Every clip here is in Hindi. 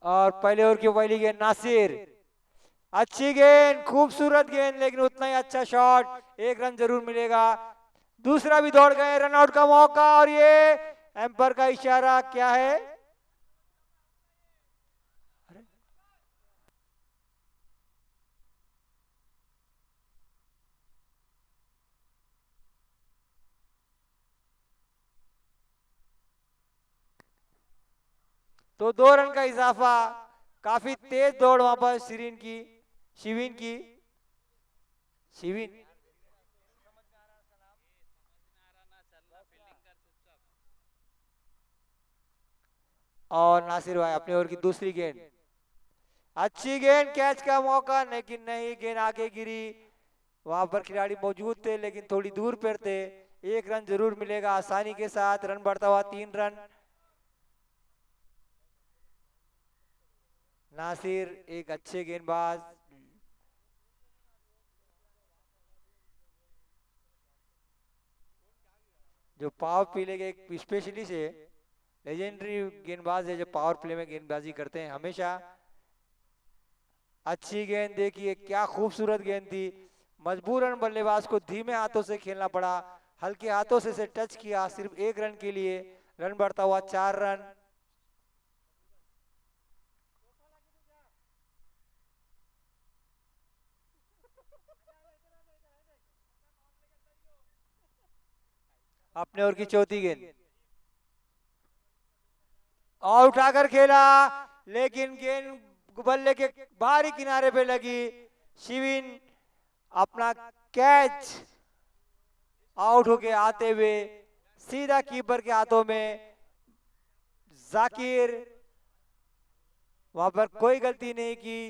और पहले ओवर की पहली गेंद नासिर, अच्छी गेंद, खूबसूरत गेंद, लेकिन उतना ही अच्छा शॉट, एक रन जरूर मिलेगा। दूसरा भी दौड़ गए, रन आउट का मौका, और ये एम्पर का इशारा क्या है? तो 2 रन का इजाफा। काफी तेज दौड़ वहां पर शिविन की शिविन। और नासिर भाई अपनी ओवर की दूसरी गेंद, अच्छी गेंद, कैच का मौका, लेकिन नहीं, गेंद आगे गिरी। वहां पर खिलाड़ी मौजूद थे लेकिन थोड़ी दूर पर थे। एक रन जरूर मिलेगा आसानी के साथ, रन बढ़ता हुआ 3 रन। नासिर एक अच्छे गेंदबाज। जो पावर प्ले के एक स्पेशलिस्ट है, लेजेंडरी गेंदबाज है, जो पावर प्ले में गेंदबाजी करते हैं हमेशा। अच्छी गेंद, देखिए क्या खूबसूरत गेंद थी। मजबूरन बल्लेबाज को धीमे हाथों से खेलना पड़ा, हल्के हाथों से टच किया सिर्फ 1 रन के लिए। रन बढ़ता हुआ 4 रन। अपने ओवर की चौथी गेंद, और उठाकर खेला, लेकिन गेंद बल्ले के बाहरी किनारे पे लगी। शिविन अपना कैच आउट होके आते हुए सीधा कीपर के हाथों में। जाकिर वहां पर कोई गलती नहीं की।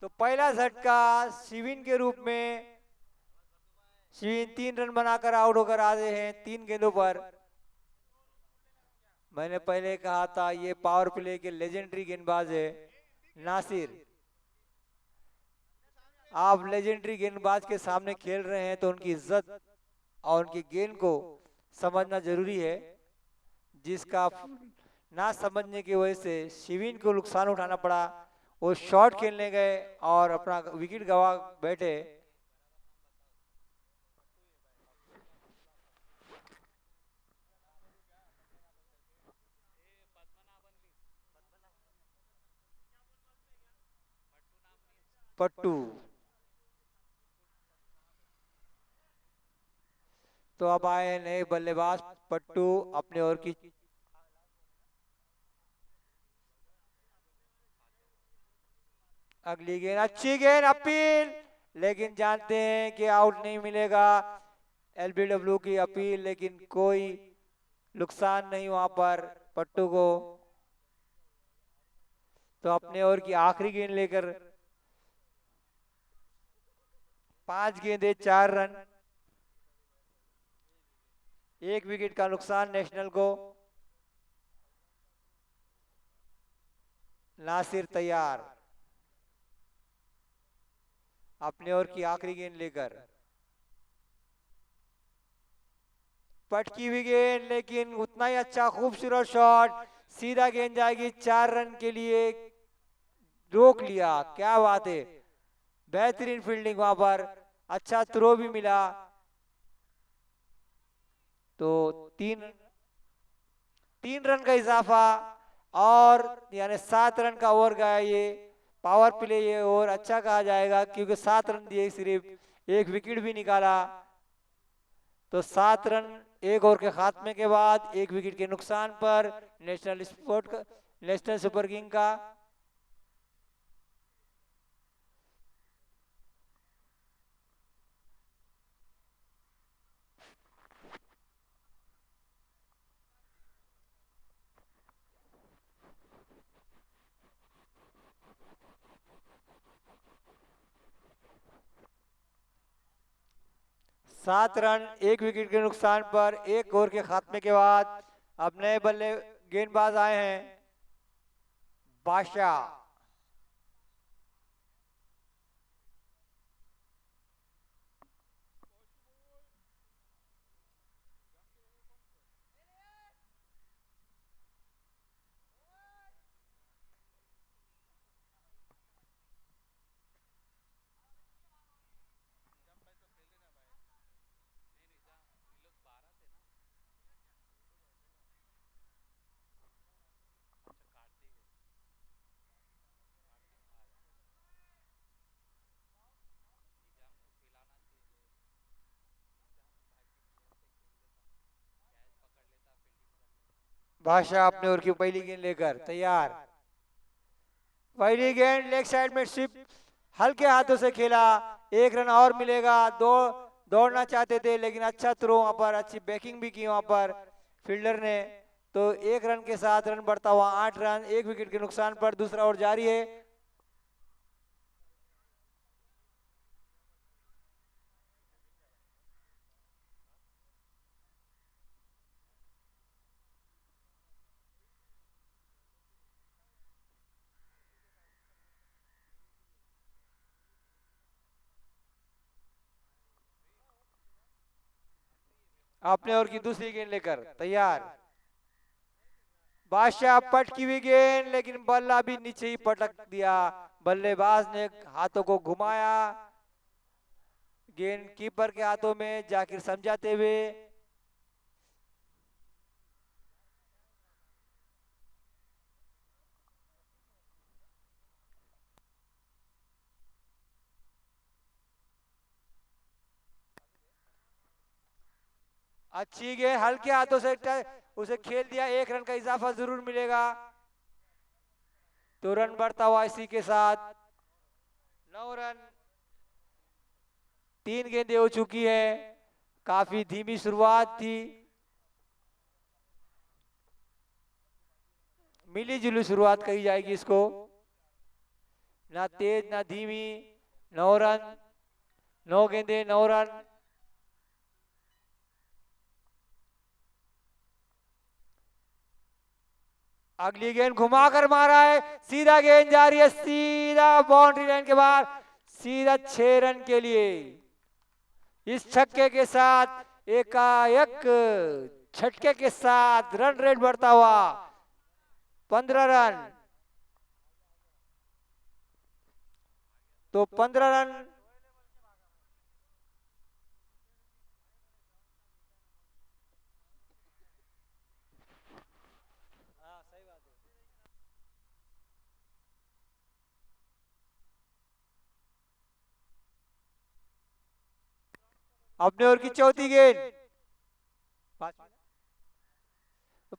तो पहला झटका शिविन के रूप में। शिविन 3 रन बनाकर आउट होकर आ रहे हैं 3 गेंदों पर। मैंने पहले कहा था ये पावर प्ले के लेजेंडरी गेंदबाज है नासिर। आप लेजेंडरी गेंदबाज के सामने खेल रहे हैं तो उनकी इज्जत और उनकी गेंद को समझना जरूरी है, जिसका ना समझने की वजह से शिविन को नुकसान उठाना पड़ा। वो शॉट खेलने गए और अपना विकेट गवा बैठे। पट्टू। तो अब आए नए बल्लेबाज पट्टू अपने ओवर की। अगली गेंद, अच्छी गेंद, अपील, लेकिन जानते हैं कि आउट नहीं मिलेगा। एलबीडब्ल्यू की अपील, लेकिन कोई नुकसान नहीं वहां पर पट्टू को। तो अपने ओवर की आखिरी गेंद लेकर 5 गेंदे 4 रन, 1 विकेट का नुकसान नेशनल को। नासिर तैयार अपने ओवर की आखिरी गेंद लेकर। पटकी हुई गेंद, लेकिन उतना ही अच्छा खूबसूरत शॉट, सीधा गेंद जाएगी 4 रन के लिए। रोक लिया, क्या बात है, बेहतरीन फील्डिंग वहां पर, अच्छा थ्रो भी मिला। तो तीन 3 रन का इजाफा, और यानी 7 रन का ओवर गया ये। पावर प्ले ये ओवर अच्छा कहा जाएगा क्योंकि 7 रन दिए, सिर्फ 1 विकेट भी निकाला। तो 7 रन एक ओवर के खात्मे के बाद 1 विकेट के नुकसान पर नेशनल सुपर किंग का। 7 रन 1 विकेट के नुकसान पर 1 ओवर के खात्मे के बाद अब नए बल्ले गेंदबाज आए हैं बादशाह। बादशाह अपने ओर की पहली गेंद लेकर तैयार। पहली गेंद लेग साइड में स्विप हल्के हाथों से खेला, एक रन और मिलेगा। दौड़ना चाहते थे लेकिन अच्छा थ्रो वहां पर, अच्छी बैकिंग भी की वहां पर फील्डर ने। तो एक रन के साथ रन बढ़ता हुआ 8 रन, एक विकेट के नुकसान पर दूसरा ओवर जारी है। अपने ओर की दूसरी गेंद लेकर तैयार। बादशाह पटकी हुई गेंद लेकिन बल्ला भी नीचे ही पटक दिया। बल्लेबाज ने हाथों को घुमाया, गेंद कीपर के हाथों में जाकिर समझाते हुए। अच्छी गेंद हल्के हाथों से उसे खेल दिया, एक रन का इजाफा जरूर मिलेगा। तो रन बढ़ता हुआ इसी के साथ 9 रन। 3 गेंदें हो चुकी है, काफी धीमी शुरुआत थी, मिली जुली शुरुआत कही जाएगी इसको, ना तेज ना धीमी। 9 रन, 9 गेंदें 9 रन। अगली गेंद घुमाकर मारा है, सीधा गेंद जा रही है, सीधा बाउंड्री लाइन के बाहर, सीधा 6 रन के लिए। इस छक्के के साथ एकाएक छटके के साथ रन रेट बढ़ता हुआ 15 रन। तो 15 रन अपने ओर की चौथी गेंद,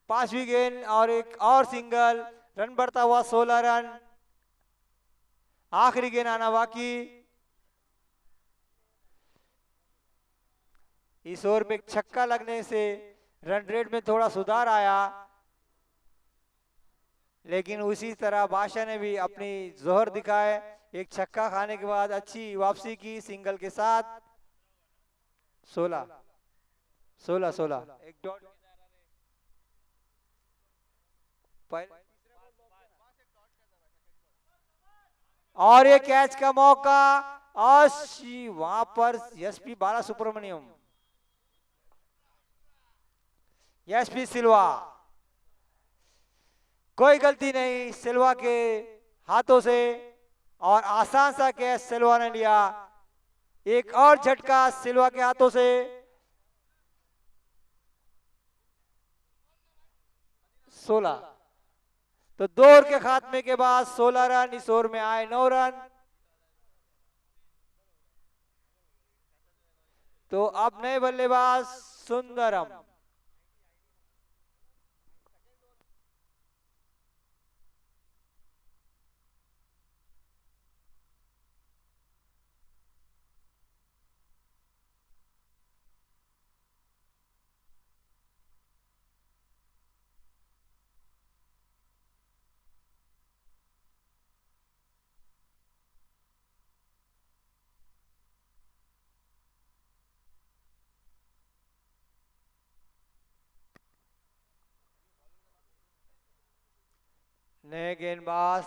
पांचवी गेंद और एक और सिंगल, रन बढ़ता हुआ 16 रन। आखिरी गेंद आना बाकी। इस ओवर में एक छक्का लगने से रन रेट में थोड़ा सुधार आया, लेकिन उसी तरह बादशाह ने भी अपनी जोहर दिखाए, एक छक्का खाने के बाद अच्छी वापसी की सिंगल के साथ। 16 16 16 एक डॉट और ये कैच का मौका, और वहां पर एसपी बाला सुब्रमण्यम, एसपी सिल्वा, कोई गलती नहीं सिल्वा के हाथों से, और आसान सा कैच सिल्वा ने लिया। एक और झटका सिल्वा के हाथों से। 16, तो 2 ओवर के खात्मे के बाद 16 रन, इस ओवर में आए 9 रन। तो अब नए बल्लेबाज सुंदरम। नए गेंदबाज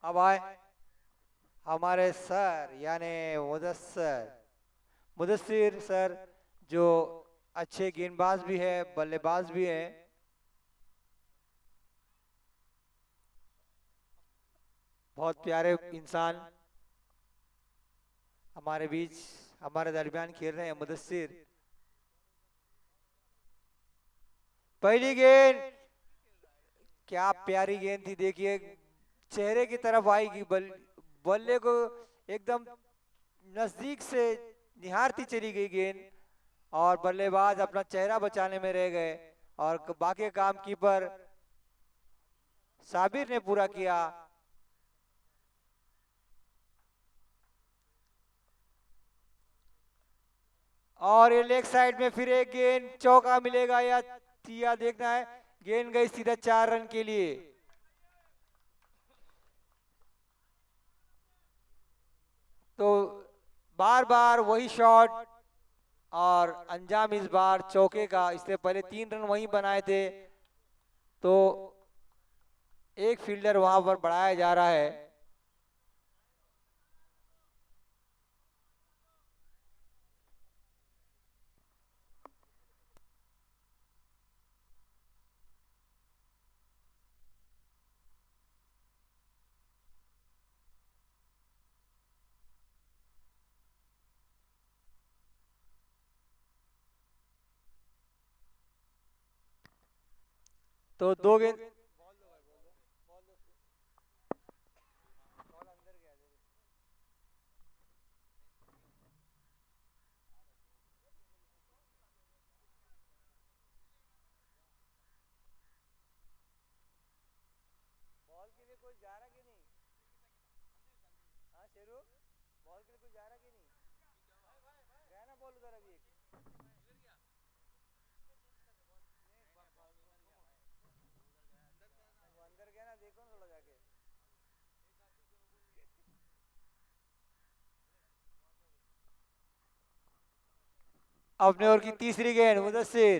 अब आए हमारे सर यानी मुदस्सिर सर, जो अच्छे गेंदबाज भी है बल्लेबाज भी है। बहुत प्यारे इंसान हमारे बीच, हमारे दरमियान खेल रहे हैं मुदस्सिर। पहली गेंद, क्या प्यारी गेंद थी, देखिए चेहरे की तरफ आएगी, बल्ले को एकदम नजदीक से निहारती चली गई गेंद और बल्लेबाज अपना चेहरा बचाने में रह गए और बाकी काम कीपर साबिर ने पूरा किया। और ये लेग साइड में फिर एक गेंद, चौका मिलेगा या देखना है। गेंद गई सीधा 4 रन के लिए। तो बार बार वही शॉट और अंजाम इस बार चौके का। इससे पहले 3 रन वहीं बनाए थे, तो एक फील्डर वहां पर बढ़ाया जा रहा है। तो 2 गेंद। बॉल के लिए कोई जा रहा कि नहीं? हाँ शेरू, बॉल के लिए कोई जा रहा कि नहीं? गया ना बॉल उधर अभी एक। वो अंदर गया ना, देखो ना थोड़ा जाके। अपने ओर की तीसरी गेंद, मुदस्सिर।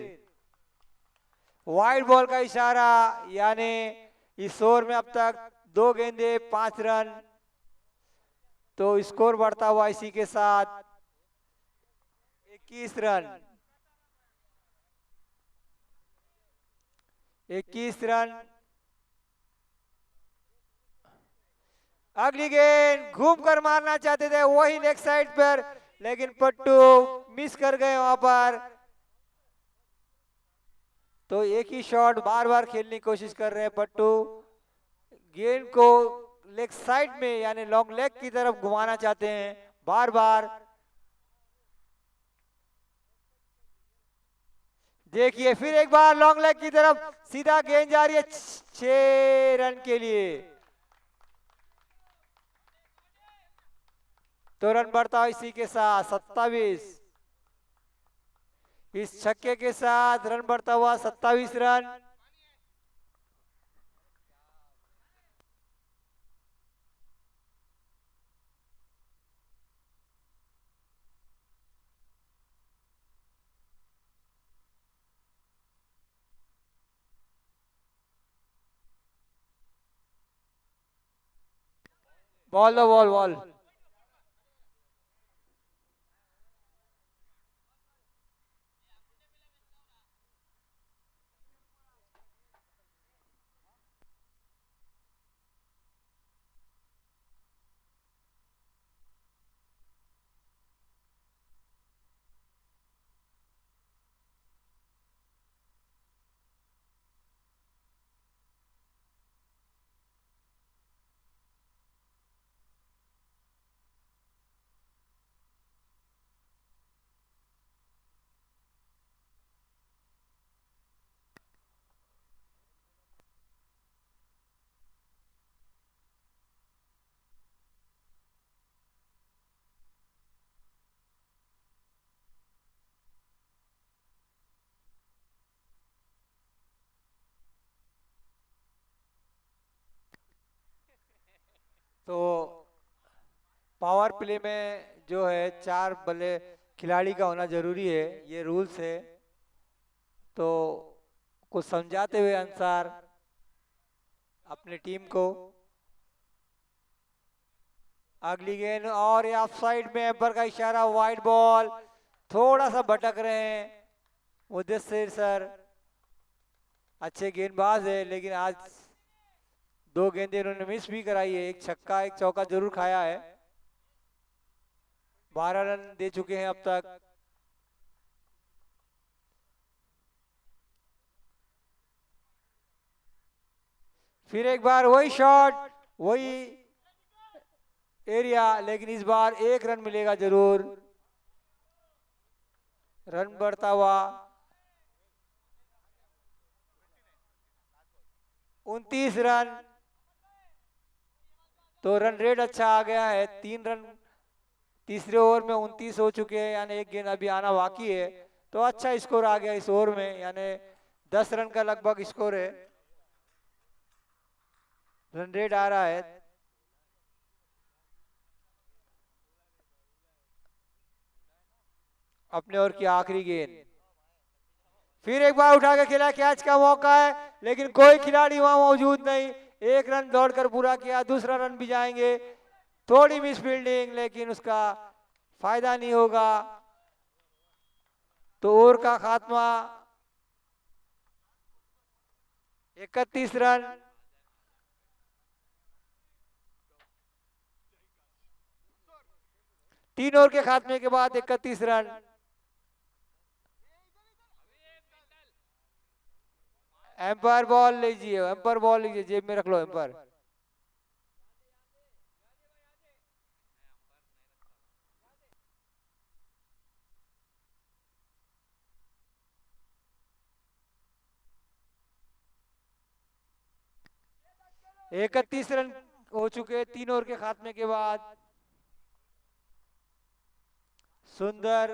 वाइड बॉल का इशारा, यानी इस ओवर में अब तक 2 गेंदे 5 रन। तो स्कोर बढ़ता हुआ इसी के साथ 21 रन। 21 रन। अगली गेंद घूम कर मारना चाहते थे वही लेग साइड पर, लेकिन पट्टू मिस कर गए वहां पर। तो एक ही शॉट बार बार खेलने की कोशिश कर रहे हैं पट्टू। गेंद को लेग साइड में यानी लॉन्ग लेग की तरफ घुमाना चाहते हैं बार बार। देखिए फिर एक बार लॉन्ग लेग की तरफ सीधा गेंद जा रही है 6 रन के लिए। तो रन बढ़ता इसी के साथ 27। इस छक्के के साथ रन बढ़ता हुआ 27 रन। बॉल दो, बॉल बॉल। तो पावर प्ले में जो है 4 बल्ले खिलाड़ी का होना जरूरी है, ये रूल्स है। तो कुछ समझाते हुए अंसार अपनी टीम को। अगली गेंद और ये ऑफ साइड में एम्पर का इशारा, वाइड बॉल। थोड़ा सा भटक रहे हैं मुदस्सिर सर। अच्छे गेंदबाज है, लेकिन आज 2 गेंदें इन्होंने मिस भी कराई है। एक छक्का एक चौका जरूर खाया है। 12 रन दे चुके हैं अब तक। फिर एक बार वही शॉट, वही एरिया, लेकिन इस बार 1 रन मिलेगा जरूर। रन बढ़ता हुआ 29 रन। तो रन रेट अच्छा आ गया है, 3 रन तीसरे ओवर में 29 हो चुके हैं, यानी एक गेंद अभी आना बाकी है। तो अच्छा स्कोर आ गया इस ओवर में, यानी 10 रन का लगभग स्कोर है। रन रेट आ रहा है। अपने ओवर की आखिरी गेंद, फिर एक बार उठा के खेला, कैच का मौका है, लेकिन कोई खिलाड़ी वहां मौजूद नहीं। 1 रन दौड़कर पूरा किया, दूसरा रन भी जाएंगे। थोड़ी मिस फील्डिंग, लेकिन उसका फायदा नहीं होगा। तो ओवर का खात्मा 31 रन। तीन ओवर के खात्मे के बाद 31 रन। एम्पायर बॉल लीजिए, एम्पायर बॉल लीजिए, जेब में रख लो एम्पायर। इकतीस रन हो चुके 3 ओवर के खात्मे के बाद। सुंदर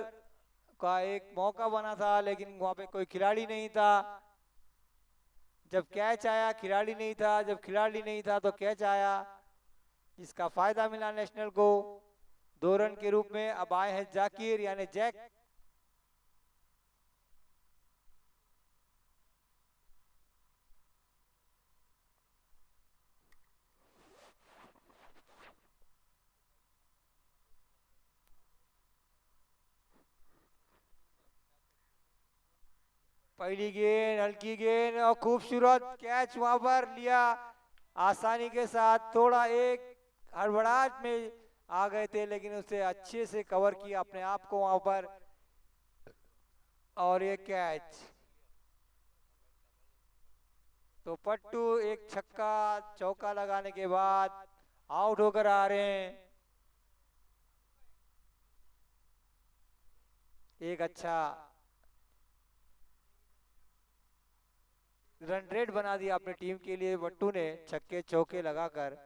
का एक मौका बना था, लेकिन वहां पे कोई खिलाड़ी नहीं था। जब कैच आया खिलाड़ी नहीं था, जब खिलाड़ी नहीं था तो कैच आया, जिसका फायदा मिला नेशनल को। 2 रन के रूप में अब आए हैं जाकिर यानी जैक। पहली गेंद, हल्की गेंद और खूबसूरत कैच वहां पर लिया आसानी के साथ। थोड़ा एक हड़बड़ाहट में आ गए थे, लेकिन उसे अच्छे से कवर किया अपने आप को वहां पर, और ये कैच। तो पट्टू एक छक्का चौका लगाने के बाद आउट होकर आ रहे हैं। एक अच्छा रन रेट बना दिया अपनी टीम के लिए पट्टू ने, छक्के चौके लगाकर।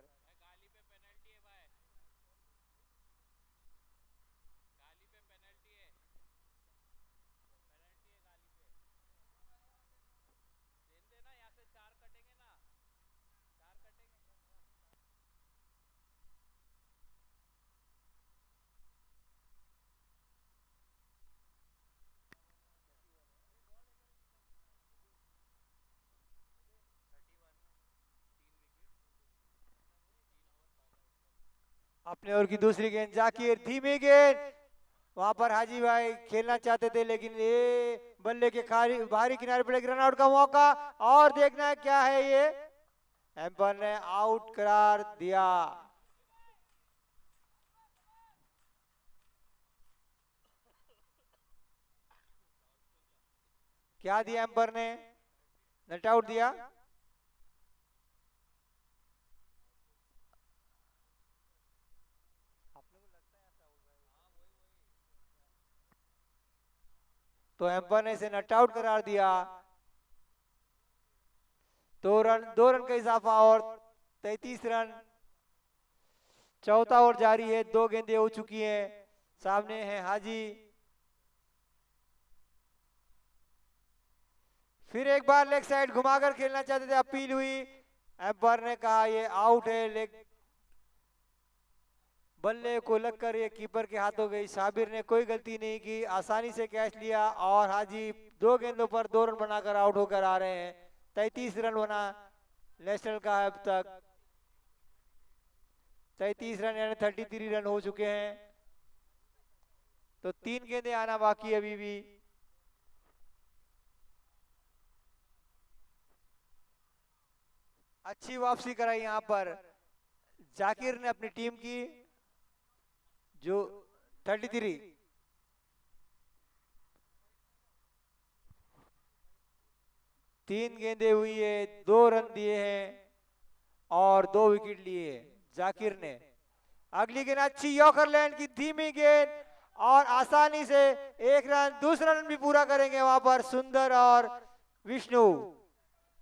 अपने ओर की दूसरी गेंद, जाकिर धीमी गेंद। वहां पर हाजी भाई खेलना चाहते थे, लेकिन ये बल्ले के बाहरी किनारे पर एक रन आउट का मौका, और देखना है क्या है ये। एम्पायर ने आउट करार दिया। क्या दिया एम्पायर ने? नट आउट दिया। तो एम्पायर ने इसे नट आउट करार दिया। 2 रन का इजाफा और 33 रन। चौथा ओवर जारी है, 2 गेंदें हो चुकी हैं। सामने है हाजी। फिर एक बार लेग साइड घुमाकर खेलना चाहते थे, अपील हुई। एम्पायर ने कहा ये आउट है, लेग बल्ले को लगकर ये कीपर के हाथों गई। साबिर ने कोई गलती नहीं की, आसानी से कैच लिया, और हाजी 2 गेंदों पर 2 रन बनाकर आउट होकर आ रहे हैं। 33 रन बना नेशनल का है अब तक। 33 रन यानी 33 रन हो चुके हैं। तो 3 गेंदें आना बाकी अभी भी। अच्छी वापसी कराई यहाँ पर जाकिर ने अपनी टीम की, जो 33। 3 गेंदें हुई है, 2 रन दिए हैं और 2 विकेट लिए जाकिर ने। अगली गेंद अच्छी यॉर्करलैंड की धीमी गेंद और आसानी से एक रन, दूसरा रन भी पूरा करेंगे वहां पर सुंदर और विष्णु।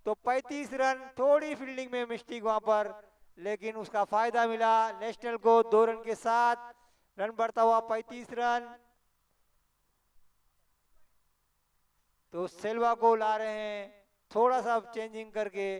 तो 35 रन, थोड़ी फील्डिंग में मिस्टेक वहां पर, लेकिन उसका फायदा मिला नेशनल को 2 रन के साथ। रन बढ़ता हुआ 35 रन। तो सेल्वा को ला रहे हैं थोड़ा सा चेंजिंग करके।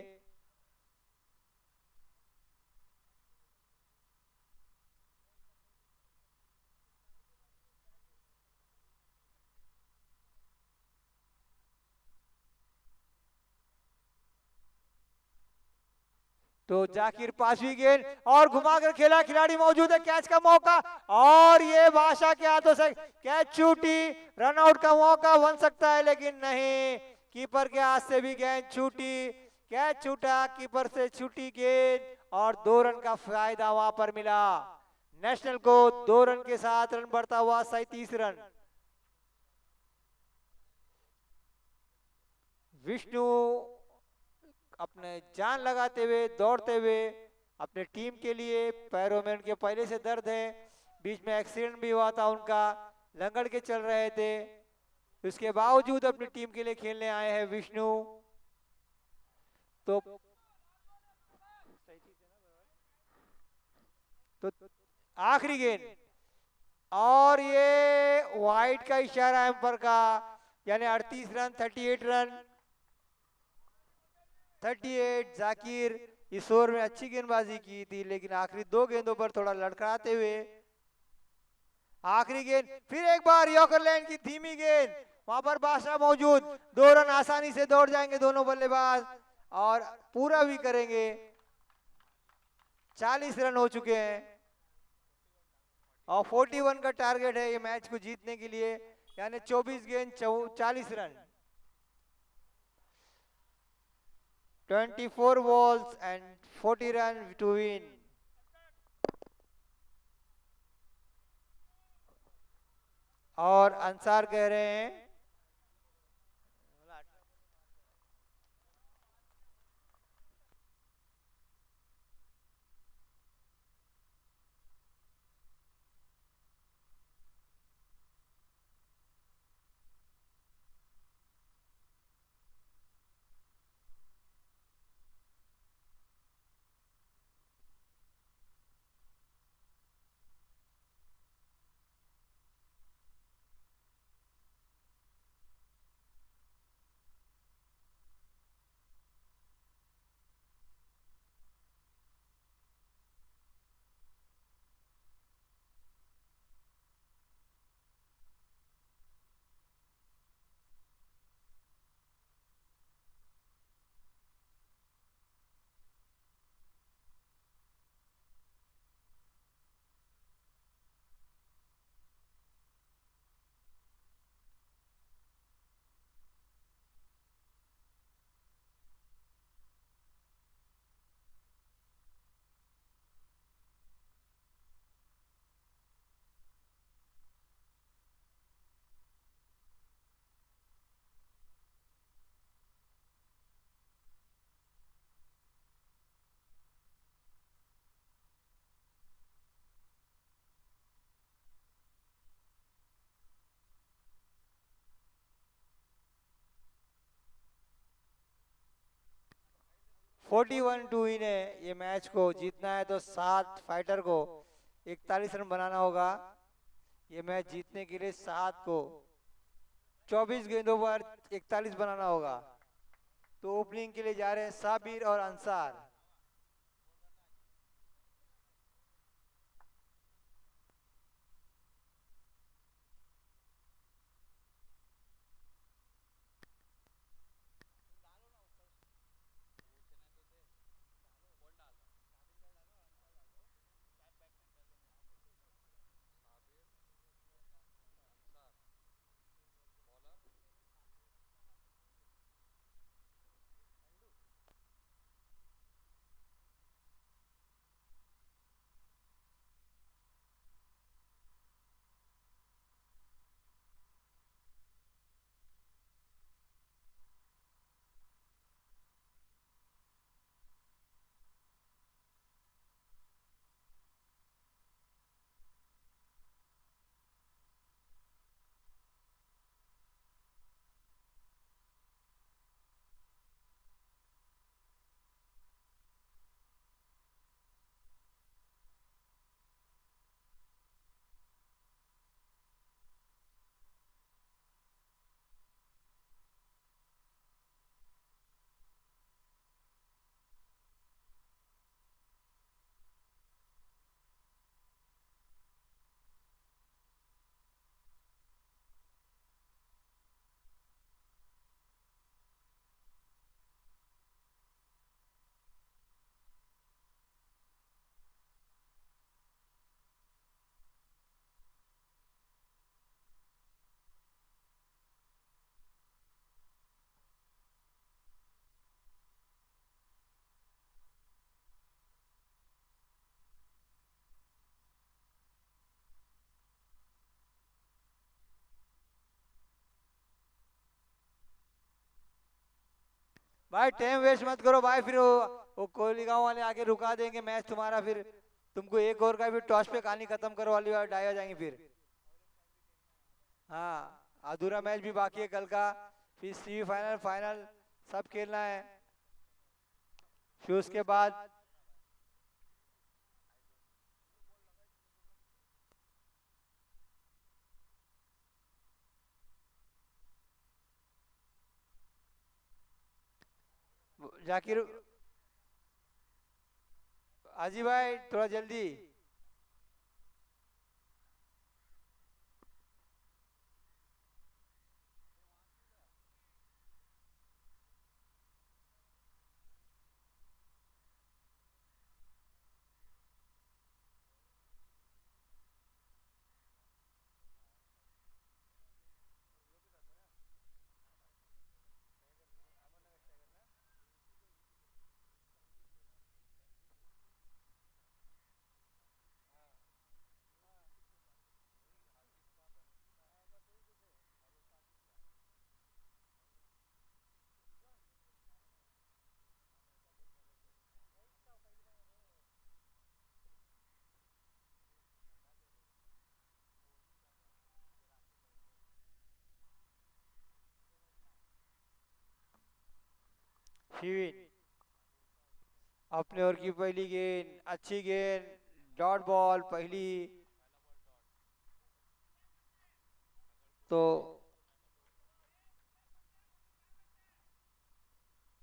तो जाकिर पांचवी गेंद और घुमाकर खेला, खिलाड़ी मौजूद है, कैच का मौका और ये बादशाह के हाथों से कैच छूटी। रनआउट का मौका बन सकता है लेकिन नहीं, कीपर के हाथ से भी गेंद छूटी, कैच छूटा, कीपर से छूटी गेंद और 2 रन का फायदा वहां पर मिला नेशनल को। 2 रन के साथ रन बढ़ता हुआ 37 रन। विष्णु अपने जान लगाते हुए दौड़ते हुए अपने टीम के लिए, पैरों में उनके पहले से दर्द है, बीच में एक्सीडेंट भी हुआ था उनका, लंगड़ के चल रहे थे, उसके बावजूद अपनी टीम के लिए खेलने आए हैं विष्णु। तो तो आखिरी गेंद और ये वाइट का इशारा एम्पर का, यानी 38 रन, 38 रन, 38। जाकिर इस ओवर में अच्छी गेंदबाजी की थी लेकिन आखिरी 2 गेंदों पर थोड़ा लड़खड़ाते हुए। आखिरी गेंद फिर एक बार यॉर्करलैंड की धीमी गेंद, वहां पर बादशाह मौजूद, 2 रन आसानी से दौड़ जाएंगे दोनों बल्लेबाज और पूरा भी करेंगे। 40 रन हो चुके हैं और 41 का टारगेट है ये मैच को जीतने के लिए, यानी 24 गेंद 40 run. 24 balls and 40 runs to win. और अंसार कह रहे हैं 41 टू विन है, ये मैच को जीतना है तो 7 फाइटर को 41 रन बनाना होगा। ये मैच जीतने के लिए 7 को 24 गेंदों पर 41 बनाना होगा। तो ओपनिंग के लिए जा रहे हैं साबिर और अंसार। भाई टाइम वेस्ट मत करो भाई, फिर वो कोहली गांव वाले आके रुका देंगे मैच तुम्हारा, फिर तुमको एक ओवर का भी टॉस पे कहानी खत्म करो वाली बात डाई हो जाएंगी फिर। हाँ, अधूरा मैच भी बाकी है कल का, फिर सेमीफाइनल फाइनल सब खेलना है। फिर उसके बाद जाकिर, हाजी भाई थोड़ा जल्दी। शिविन अपने ओवर की पहली गेंद, अच्छी गेंद, डॉट बॉल पहली। तो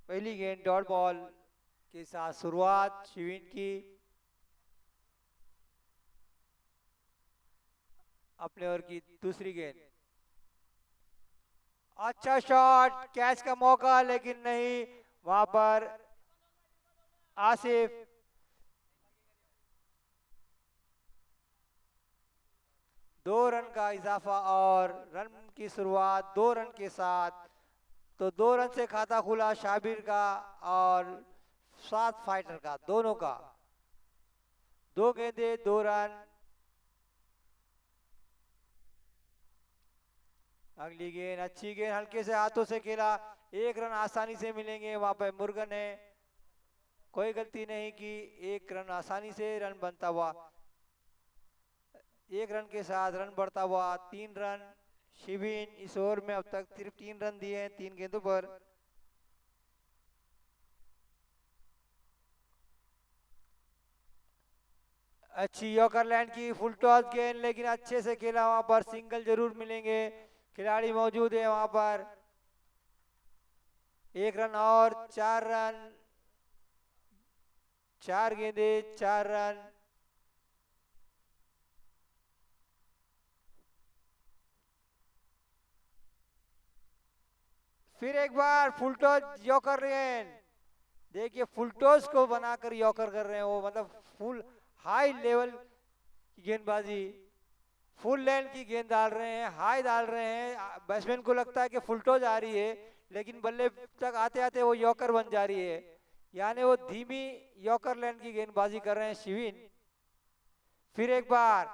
पहली गेंद डॉट बॉल के साथ शुरुआत शिविन की। अपने ओवर की दूसरी गेंद, अच्छा शॉट, कैच का मौका लेकिन नहीं, वहां पर आसिफ। 2 रन का इजाफा और रन की शुरुआत 2 रन के साथ। तो 2 रन से खाता खुला शाबिर का और सात फाइटर का, दोनों का। 2 गेंदे 2 रन। अगली गेंद अच्छी गेंद, हल्के से हाथों से खेला, 1 रन आसानी से मिलेंगे। वहां पर मुर्गन है, कोई गलती नहीं की, 1 रन आसानी से रन बनता हुआ। 1 रन के साथ रन बढ़ता हुआ 3 रन। शिविन इस ओवर में अब तक सिर्फ 3 रन दिए हैं 3 गेंदों पर। अच्छी यॉर्करलैंड की फुल टॉस गेंद, लेकिन अच्छे से खेला, वहां पर सिंगल जरूर मिलेंगे, खिलाड़ी मौजूद है वहां पर। 1 रन और 4 रन, 4 गेंदे 4 रन। फिर एक बार फुल टॉस यॉर्कर गेंद, देखिए फुल टॉस को बनाकर यॉर्कर कर रहे हैं वो, मतलब फुल हाई लेवल की गेंदबाजी, फुल लेंथ की गेंद डाल रहे हैं, हाई डाल रहे हैं। बैट्समैन को लगता है कि फुल टॉस आ रही है, लेकिन बल्ले तक आते आते वो यॉर्कर बन जा रही है, यानी वो धीमी यॉर्कर लैंड की गेंदबाजी कर रहे हैं शिविन। फिर एक बार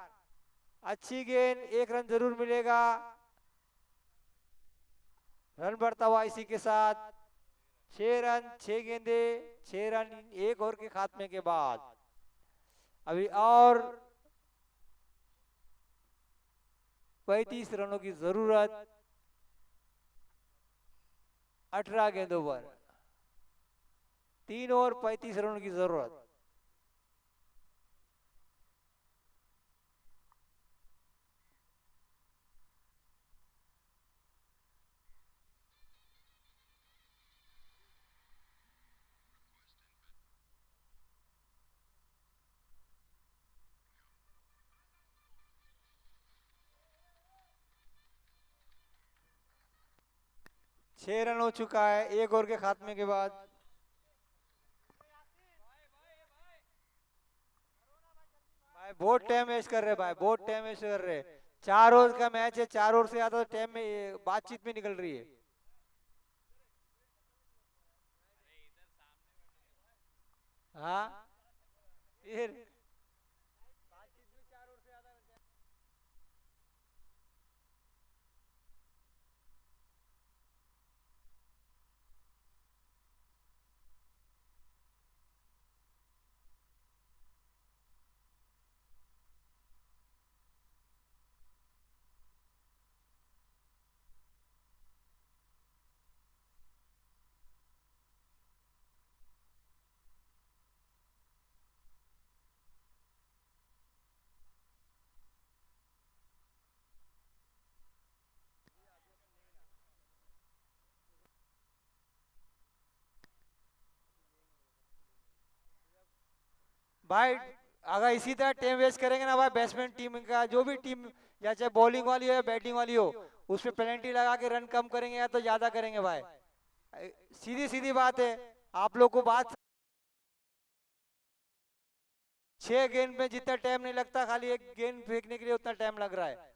अच्छी गेंद, 1 रन जरूर मिलेगा। रन बढ़ता हुआ इसी के साथ 6 रन, 6 गेंदे 6 रन, 1 ओवर के खात्मे के बाद। अभी और 35 रनों की जरूरत 18 गेंदों पर, 3 ओवर 35 रनों की जरूरत। छह रन हो चुका है 1 ओवर के खात्मे के बाद। भाई बहुत टाइम वेस्ट कर रहे भाई, बहुत टाइम वेस्ट कर रहे। 4 ओवर का मैच है, 4 ओवर से ज्यादा टाइम में बातचीत में निकल रही है। हाँ फिर भाई अगर इसी तरह टाइम वेस्ट करेंगे ना भाई, बैट्समैन टीम का जो भी टीम, या चाहे बॉलिंग वाली हो या बैटिंग वाली हो, उस पर पेनल्टी लगा के रन कम करेंगे या तो ज्यादा करेंगे भाई। सीधी सीधी बात है। आप लोग को बात, 6 गेंद में जितना टाइम नहीं लगता, खाली एक गेंद फेंकने के लिए उतना टाइम लग रहा है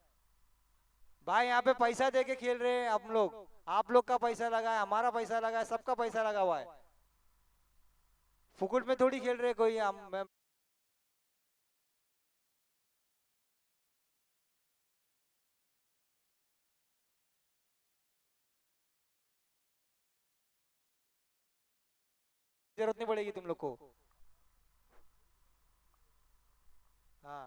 भाई। यहाँ पे पैसा दे के खेल रहे हैं हम लोग, आप लोग का पैसा लगा है, हमारा पैसा लगा है, सबका पैसा लगा हुआ है। फुकुट में थोड़ी खेल रहे कोई हम। जरूरत नहीं पड़ेगी तुम लोग को। हाँ,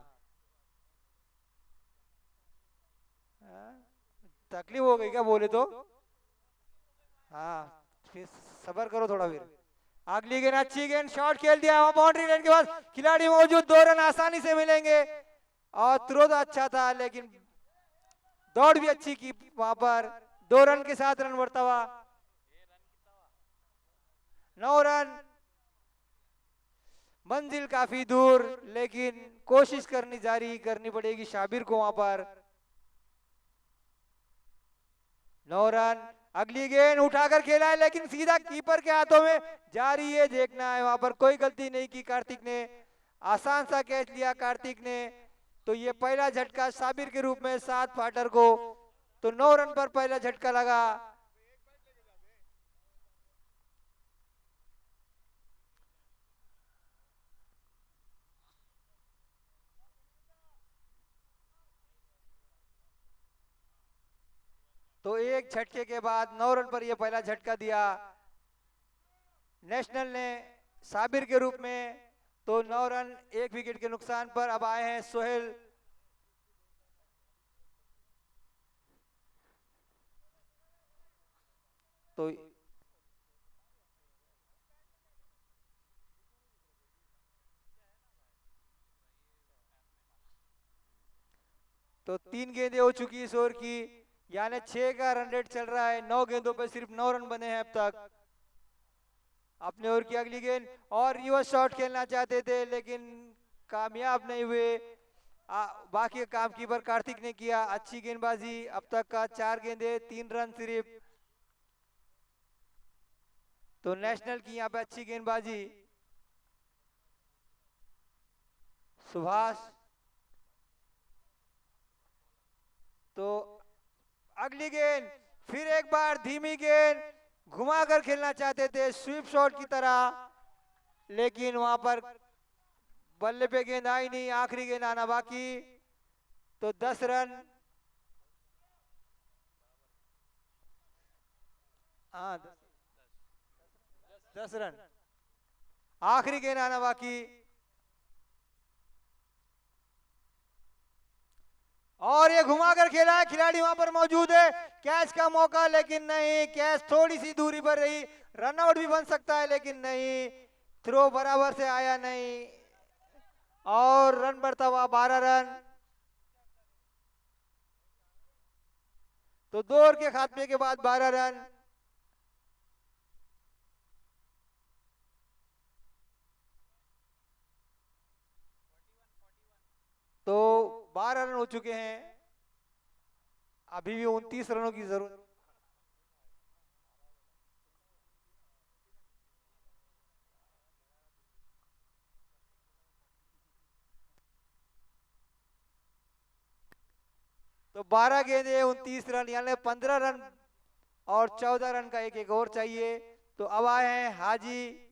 हाँ, तकलीफ हो गई क्या बोले तो? हाँ, फिर सबर करो थोड़ा फिर। अगली गेंद अच्छी गेंद, शॉट खेल दिया वहां बाउंड्री लाइन के पास, खिलाड़ी मौजूद, 2 रन आसानी से मिलेंगे। और थ्रो तो अच्छा था लेकिन दौड़ भी अच्छी की वहां पर। 2 रन के साथ रन बढ़ता हुआ 9 रन। मंजिल काफी दूर, लेकिन कोशिश करनी जारी करनी पड़ेगी शाबिर को वहां पर। 9 रन। अगली गेंद उठाकर खेला है लेकिन सीधा कीपर के हाथों में जा रही है, देखना है वहां पर। कोई गलती नहीं की कार्तिक ने, आसान सा कैच लिया कार्तिक ने। तो ये पहला झटका साबिर के रूप में 7 फाटर को। तो 9 रन पर पहला झटका लगा। तो एक झटके के बाद 9 रन पर यह पहला झटका दिया नेशनल ने साबिर के रूप में। तो 9 रन 1 विकेट के नुकसान पर अब आए हैं सोहेल। तो 3 गेंदें हो चुकी इस ओवर की, यानी 6 का रन रेट चल रहा है। 9 गेंदों पर सिर्फ 9 रन बने हैं अब तक। अपने ओवर की अगली गेंद, और रिवर्स शॉट खेलना चाहते थे लेकिन कामयाब नहीं हुए। बाकी काम कीपर कार्तिक ने किया। अच्छी गेंदबाजी, अब तक का 4 गेंदे 3 रन सिर्फ। तो नेशनल की यहाँ पे अच्छी गेंदबाजी। सुभाष। तो अगली गेंद, फिर एक बार धीमी गेंद, घुमाकर खेलना चाहते थे स्वीप शॉट की तरह, लेकिन वहां पर बल्ले पे गेंद आई नहीं। आखिरी गेंद आना बाकी। तो 10 रन। हाँ, 10 रन, आखिरी गेंद आना बाकी। और ये घुमाकर खेला है, खिलाड़ी वहां पर मौजूद है। कैच का मौका लेकिन नहीं, कैच थोड़ी सी दूरी पर रही। रनआउट भी बन सकता है लेकिन नहीं, थ्रो बराबर से आया नहीं। और रन बढ़ता हुआ 12 रन। तो 2 ओवर के खात्मे के बाद 12 रन। तो 12 रन हो चुके हैं, अभी भी 29 रनों की जरूरत। तो 12 गेंदे 29 रन, यानी 15 रन और 14 रन का एक एक और चाहिए। तो अब आए हैं हाजी।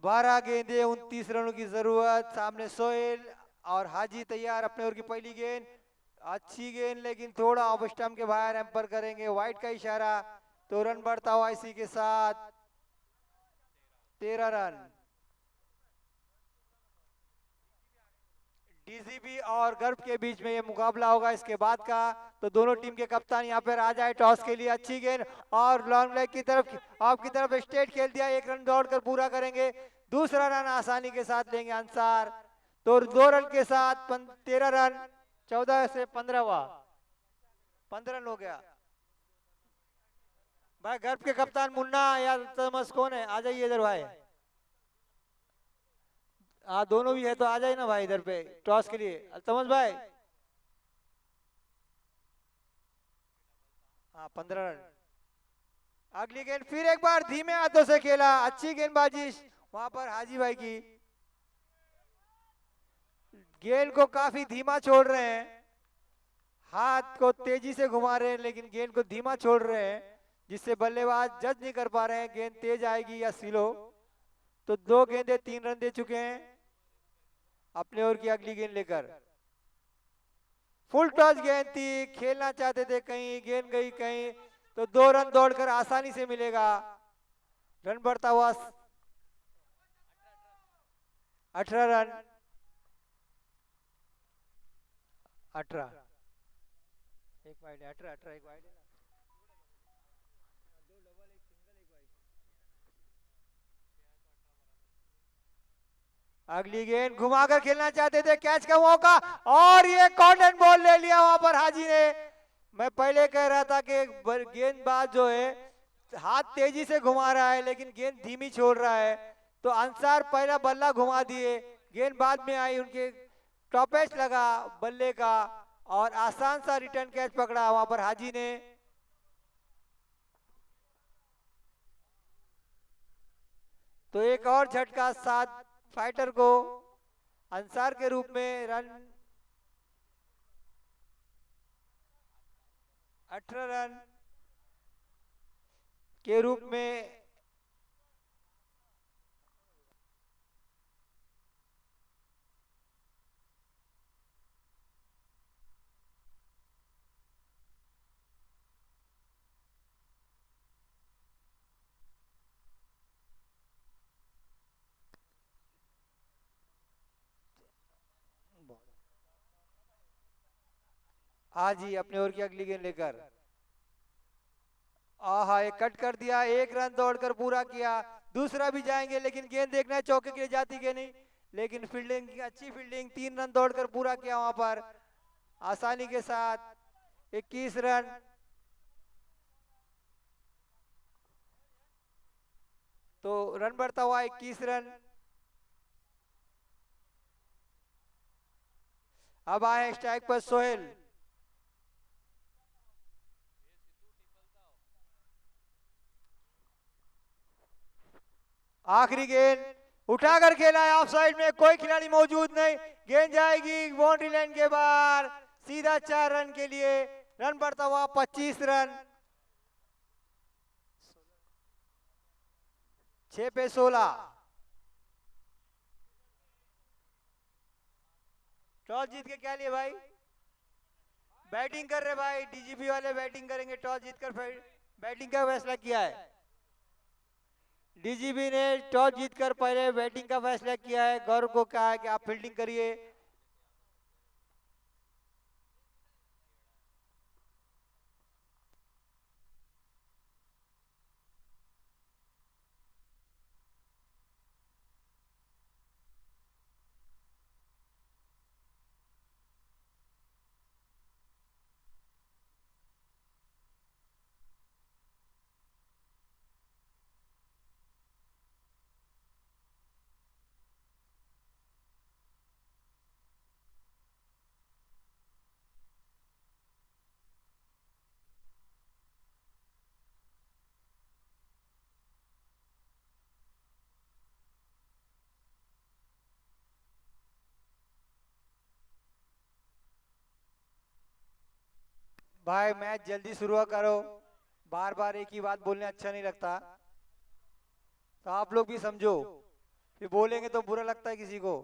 12 गेंदे 29 रनों की जरूरत। सामने सोहेल और हाजी तैयार अपने ओर की पहली गेंद। अच्छी गेंद लेकिन थोड़ा ऑफ स्टंप के बाहर एम्पर करेंगे, वाइड का इशारा। तो रन बढ़ता हुआ इसी के साथ 13 रन। डीजीपी और गर्भ के बीच में ये मुकाबला होगा इसके बाद का। तो दोनों टीम के कप्तान यहाँ पर आ जाए टॉस के लिए। अच्छी गेंद और लॉन्ग लेग की तरफ, ऑफ की तरफ स्ट्रेट खेल दिया। एक रन दौड़कर पूरा करेंगे, दूसरा रन आसानी के साथ लेंगे अंसार। तो 2 रन के साथ 13 रन, 14 से 15 हुआ, 15 रन हो गया। भाई गर्भ के कप्तान मुन्ना या तमस कौन है, आ जाइए इधर भाई। हाँ दोनों भी है तो आ जाए ना भाई इधर पे टॉस के लिए, तमस भाई। हाँ 15 रन। अगली गेंद फिर एक बार धीमे हाथों से खेला, अच्छी गेंदबाजी वहां पर हाजी भाई की। गेंद को काफी धीमा छोड़ रहे हैं, हाथ को तेजी से घुमा रहे हैं लेकिन गेंद को धीमा छोड़ रहे हैं, जिससे बल्लेबाज जज नहीं कर पा रहे हैं गेंद तेज आएगी या स्लो। तो 2 गेंदे 3 रन दे चुके हैं अपने ओर की अगली गेंद लेकर। फुल टॉस गेंद थी, खेलना चाहते थे कहीं, गेंद गई कहीं। तो 2 रन दौड़कर आसानी से मिलेगा। रन बढ़ता हुआ 18 रन। 18 एक वाइड, 18 18 एक वाइड है ना। अगली गेंद घुमाकर खेलना चाहते थे, कैच का मौका और ये कॉर्नर बॉल ले लिया वहां पर हाजी ने। मैं पहले कह रहा था कि गेंदबाज जो है हाथ तेजी से घुमा रहा है लेकिन गेंद धीमी छोड़ रहा है। तो अंसार पहला बल्ला घुमा दिए, गेंद बाद में आई, उनके टॉपेज लगा बल्ले का और आसान सा रिटर्न कैच पकड़ा वहां पर हाजी ने। तो एक और झटका साथ फाइटर को अंसार के रूप में। रन 18 रन के रूप में। आज ही अपने ओर की अगली गेंद लेकर। आहा एक कट कर दिया, 1 रन दौड़कर पूरा किया। दूसरा भी जाएंगे लेकिन गेंद देखना है चौके के लिए जाती कि नहीं। लेकिन फील्डिंग की अच्छी फील्डिंग, 3 रन दौड़कर पूरा किया वहां पर आसानी के साथ। 21 रन। तो रन बढ़ता हुआ 21 रन। अब आए स्ट्राइक पर सोहेल। आखिरी गेंद उठाकर खेला है, ऑफ साइड में कोई खिलाड़ी मौजूद नहीं। गेंद जाएगी बाउंड्री लाइन के बाहर, सीधा 4 रन के लिए। रन बढ़ता हुआ 25 रन। 6 पे 16। टॉस जीत के क्या लिए भाई, बैटिंग कर रहे भाई, डीजीपी वाले बैटिंग करेंगे। टॉस जीतकर बैटिंग का फैसला किया है। डीजीपी ने टॉस जीतकर पहले बैटिंग का फैसला किया है। गौरव को कहा है कि आप फील्डिंग करिए। भाई मैच जल्दी शुरू करो, बार बार एक ही बात बोलने अच्छा नहीं लगता। तो आप लोग भी समझो, फिर बोलेंगे तो बुरा लगता है किसी को।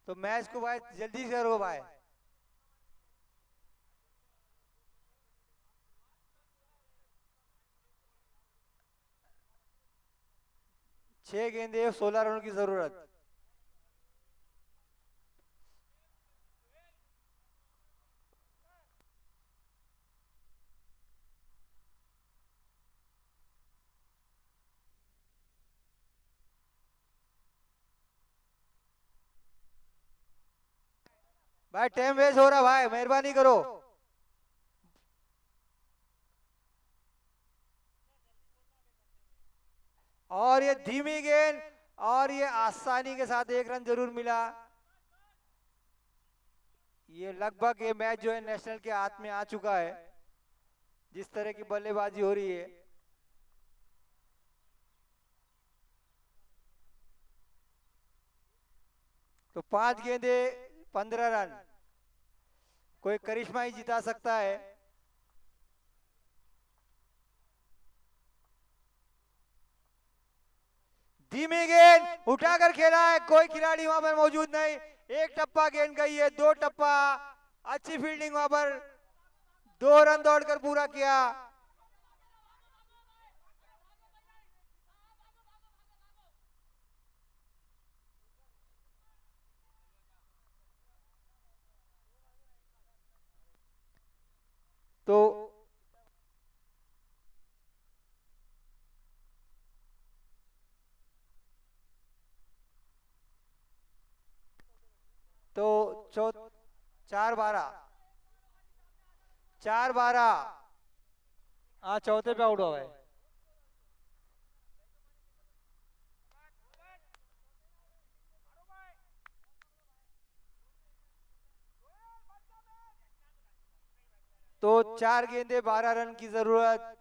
तो मैच को भाई जल्दी से करो भाई। छह गेंदे 16 रनों की जरूरत। भाई टाइम वेस्ट हो रहा भाई, मेहरबानी करो। और ये धीमी गेंद, और ये आसानी के साथ एक रन जरूर मिला। ये लगभग ये मैच जो है नेशनल के हाथ में आ चुका है, जिस तरह की बल्लेबाजी हो रही है। तो 5 गेंदे 15 रन, कोई करिश्मा ही जिता सकता है। धीमी गेंद उठाकर खेला है, कोई खिलाड़ी वहां पर मौजूद नहीं। एक टप्पा गेंद गई है, 2 टप्पा। अच्छी फील्डिंग वहां पर, 2 रन दौड़कर पूरा किया। तो तो चौ 4-12, 4-12। हाँ चौथे पे आउट हुआ है। तो 4 गेंदे 12 रन की जरूरत।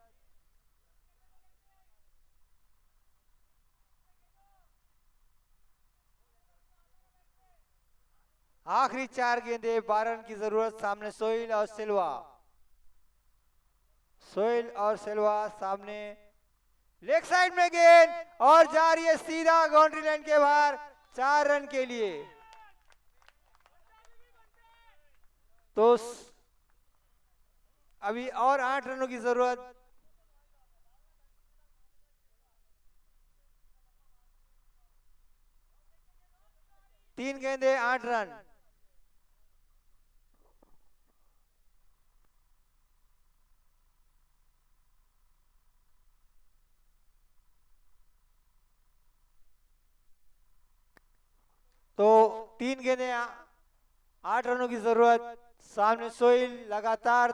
आखिरी 4 गेंदे 12 रन की जरूरत। सामने सोइल और सिल्वा, सोइल और सिल्वा सामने। लेग साइड में गेंद, और जा रही है सीधा बाउंड्री लाइन के बाहर, 4 रन के लिए। तो अभी और 8 रनों की जरूरत। तीन गेंदे 8 रन। तो 3 गेंदे 8 रनों की जरूरत। सामने सोइल लगातार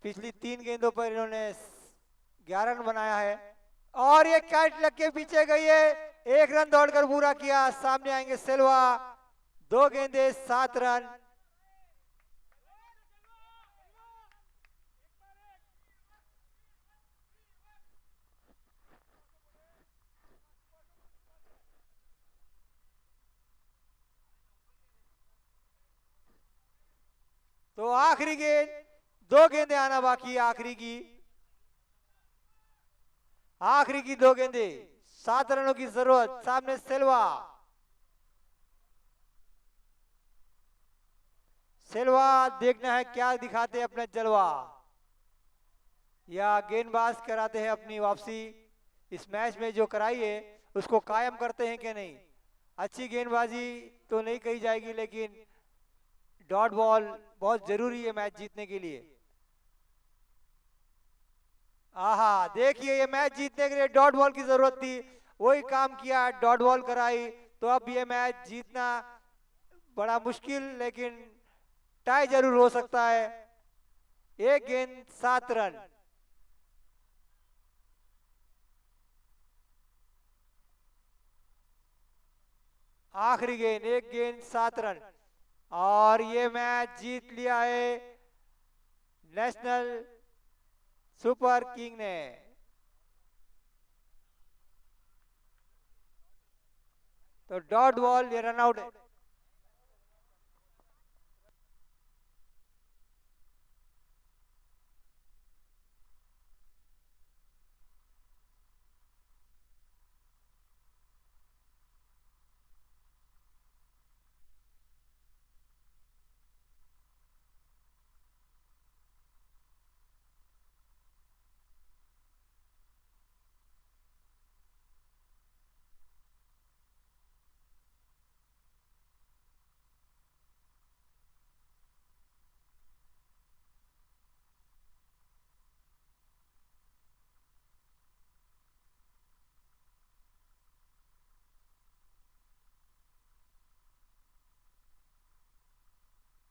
पिछली 3 गेंदों पर इन्होंने 11 रन बनाया है। और ये कैच लग के पीछे गई है, 1 रन दौड़कर पूरा किया। सामने आएंगे सिल्वा, 2 गेंदे 7 रन। तो आखिरी गेंद, 2 गेंदे आना बाकी। आखिरी की 2 गेंदे 7 रनों की जरूरत। सामने सिल्वा, सिल्वा देखना है क्या दिखाते हैं अपना जलवा, या गेंदबाज कराते हैं अपनी वापसी। इस मैच में जो कराई है उसको कायम करते हैं कि नहीं। अच्छी गेंदबाजी तो नहीं कही जाएगी, लेकिन डॉट बॉल बहुत जरूरी है मैच जीतने के लिए। आहा देखिए, ये मैच जीतने के लिए डॉट बॉल की जरूरत थी, वही काम किया, डॉट बॉल कराई। तो अब ये मैच जीतना बड़ा मुश्किल, लेकिन टाई जरूर हो सकता है। 1 गेंद 7 रन। आखिरी गेंद, 1 गेंद 7 रन, और ये मैच जीत लिया है नेशनल सुपर किंग ने। तो डॉट बॉल, ये रन आउट है।